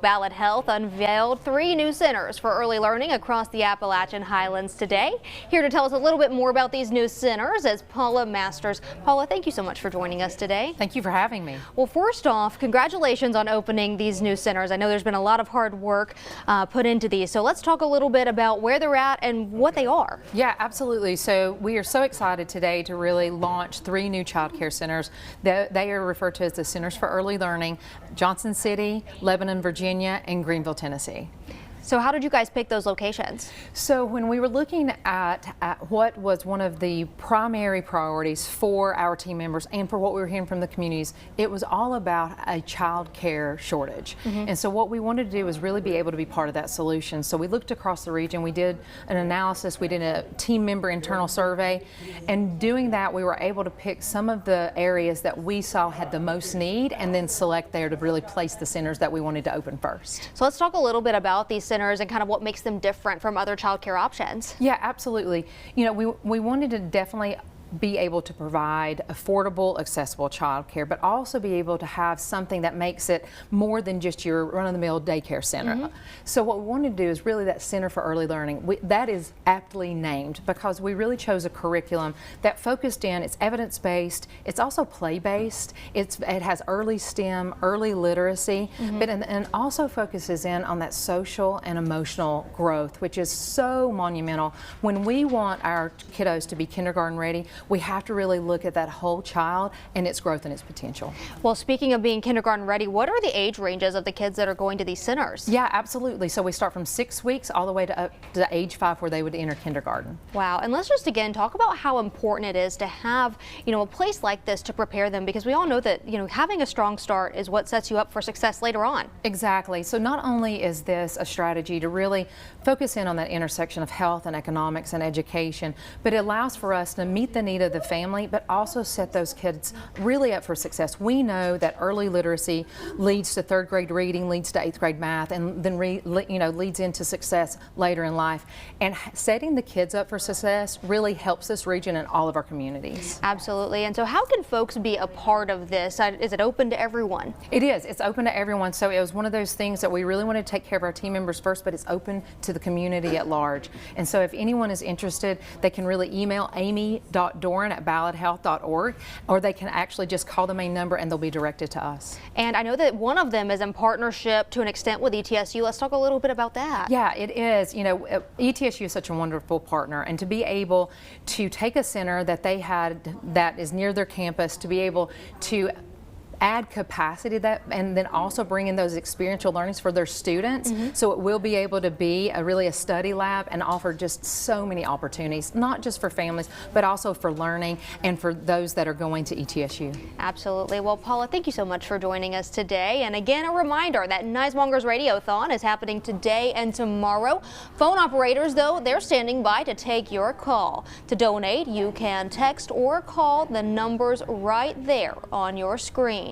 Ballad Health unveiled 3 new centers for early learning across the Appalachian Highlands today. Here to tell us a little bit more about these new centers is Paula Masters. Paula, thank you so much for joining us today. Thank you for having me. Well, first off, congratulations on opening these new centers. I know there's been a lot of hard work put into these, so let's talk a little bit about where they're at and what they are. Yeah, absolutely. So we are so excited today to really launch 3 new child care centers. They are referred to as the Centers for Early Learning: Johnson City, Lebanon, Virginia, and Greenville, Tennessee. So how did you guys pick those locations? So when we were looking at what was one of the primary priorities for our team members and for what we were hearing from the communities, it was all about a child care shortage. And so what we wanted to do was really be able to be part of that solution. So we looked across the region, we did an analysis, we did a team member internal survey, and doing that we were able to pick some of the areas that we saw had the most need and then select there to really place the centers that we wanted to open first. So let's talk a little bit about these centers and kind of what makes them different from other child care options. Yeah, absolutely. You know, we wanted to definitely be able to provide affordable, accessible childcare, but also be able to have something that makes it more than just your run-of-the-mill daycare center. So what we wanted to do is really that Center for Early Learning. That is aptly named because we really chose a curriculum that focused in, it's evidence-based, it's also play-based, it has early STEM, early literacy, but and also focuses in on that social and emotional growth, which is so monumental. When we want our kiddos to be kindergarten ready, we have to really look at that whole child and its growth and its potential. Well, speaking of being kindergarten ready, what are the age ranges of the kids that are going to these centers? Yeah, absolutely. So we start from 6 weeks all the way to up to age 5 where they would enter kindergarten. Wow. And let's just again talk about how important it is to have, a place like this to prepare them, because we all know that, having a strong start is what sets you up for success later on. Exactly. So not only is this a strategy to really focus in on that intersection of health and economics and education, but it allows for us to meet the need of the family, but also set those kids really up for success. We know that early literacy leads to 3rd grade reading, leads to 8th grade math, and then leads into success later in life. And setting the kids up for success really helps this region and all of our communities. Absolutely. And so how can folks be a part of this? Is it open to everyone? It is. It's open to everyone. So it was one of those things that we really wanted to take care of our team members first, but it's open to the community at large. And so if anyone is interested, they can really email amy.doran@balladhealth.org, or they can actually just call the main number and they'll be directed to us. And I know that one of them is in partnership to an extent with ETSU. Let's talk a little bit about that. Yeah, it is. ETSU is such a wonderful partner, and to be able to take a center that they had that is near their campus, to be able to add capacity to that, and then also bring in those experiential learnings for their students. So it will be able to be really a study lab and offer just so many opportunities, not just for families, but also for learning and for those that are going to ETSU. Absolutely. Well, Paula, thank you so much for joining us today. And again, a reminder that Niswonger's Radiothon is happening today and tomorrow. Phone operators, though, they're standing by to take your call. To donate, you can text or call the numbers right there on your screen.